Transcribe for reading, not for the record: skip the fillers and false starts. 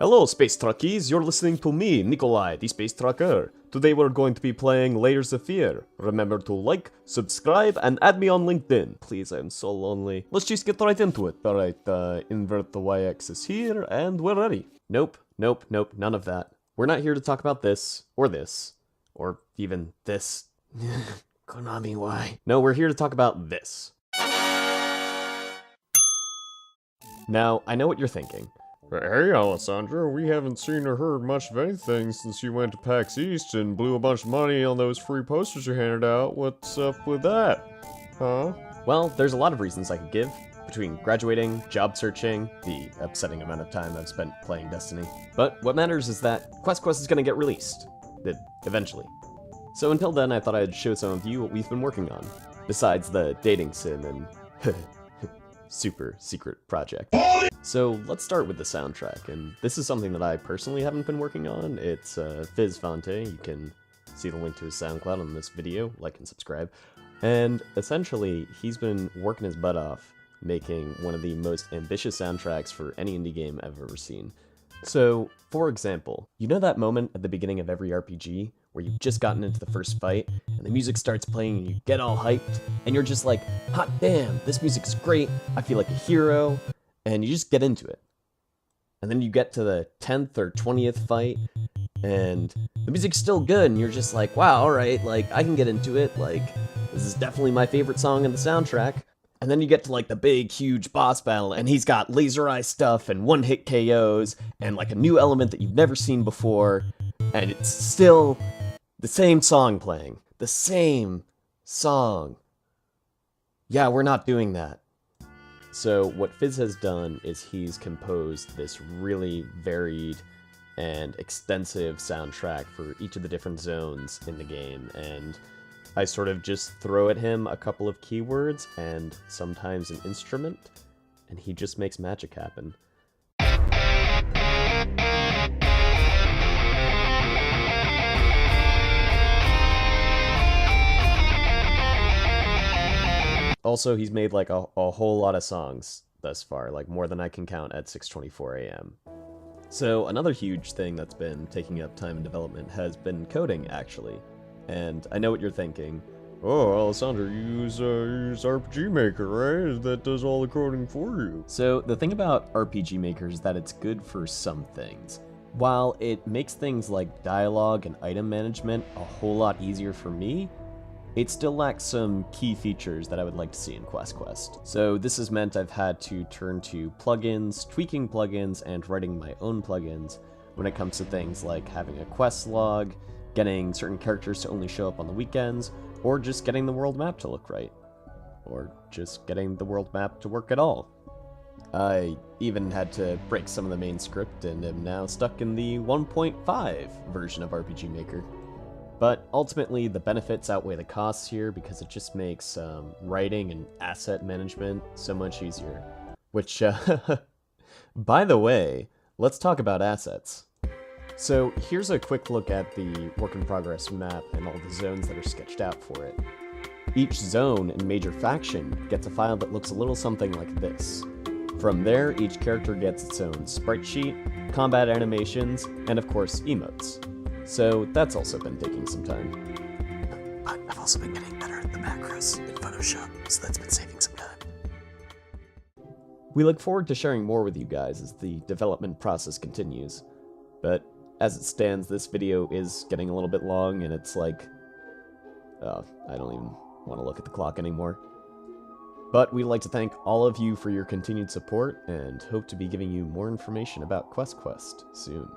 Hello, Space Truckies! You're listening to me, Nikolai, the Space Trucker. Today we're going to be playing Layers of Fear. Remember to like, subscribe, and add me on LinkedIn. Please, I'm so lonely. Let's just get right into it. Alright, invert the y-axis here, and we're ready. Nope, none of that. We're not here to talk about this, or even this. Konami, why? No, we're here to talk about this. Now, I know what you're thinking. Hey, Alessandra, we haven't seen or heard much of anything since you went to PAX East and blew a bunch of money on those free posters you handed out. What's up with that? Huh? Well, there's a lot of reasons I could give. Between graduating, job searching, the upsetting amount of time I've spent playing Destiny. But what matters is that QuestQuest is gonna get released. Eventually. So until then, I thought I'd show some of you what we've been working on. Besides the dating sim and super secret project. So let's start with the soundtrack, and this is something that I personally haven't been working on. It's Fizz Fonte. You can see the link to his SoundCloud on this video, like and subscribe. And essentially, he's been working his butt off, making one of the most ambitious soundtracks for any indie game I've ever seen. So, for example, you know that moment at the beginning of every RPG where you've just gotten into the first fight, and the music starts playing and you get all hyped, and you're just like, hot damn, this music's great, I feel like a hero, and you just get into it. And then you get to the 10th or 20th fight, and the music's still good, and you're just like, wow, alright, like, I can get into it, like, this is definitely my favorite song in the soundtrack. And then you get to, like, the big, huge boss battle, and he's got laser eye stuff, and one-hit KOs, and, like, a new element that you've never seen before, and it's still the same song playing. The same song. Yeah, we're not doing that. So what Fizz has done is he's composed this really varied and extensive soundtrack for each of the different zones in the game, and I sort of just throw at him a couple of keywords and sometimes an instrument, and he just makes magic happen. Also, he's made like a whole lot of songs thus far, like more than I can count at 6:24 a.m. So another huge thing that's been taking up time in development has been coding, actually. And I know what you're thinking. Oh, Alessandra, you use RPG Maker, right? That does all the coding for you. So the thing about RPG Maker is that it's good for some things. While it makes things like dialogue and item management a whole lot easier for me, it still lacks some key features that I would like to see in QuestQuest. So this has meant I've had to turn to plugins, tweaking plugins, and writing my own plugins when it comes to things like having a quest log, getting certain characters to only show up on the weekends, or just getting the world map to look right. Or just getting the world map to work at all. I even had to break some of the main script and am now stuck in the 1.5 version of RPG Maker. But ultimately, the benefits outweigh the costs here because it just makes writing and asset management so much easier. Which, by the way, let's talk about assets. So here's a quick look at the work-in-progress map and all the zones that are sketched out for it. Each zone and major faction gets a file that looks a little something like this. From there, each character gets its own sprite sheet, combat animations, and of course, emotes. So that's also been taking some time. But I've also been getting better at the macros in Photoshop, so that's been saving some time. We look forward to sharing more with you guys as the development process continues. But as it stands, this video is getting a little bit long, and it's like, I don't even want to look at the clock anymore. But we'd like to thank all of you for your continued support, and hope to be giving you more information about QuestQuest soon.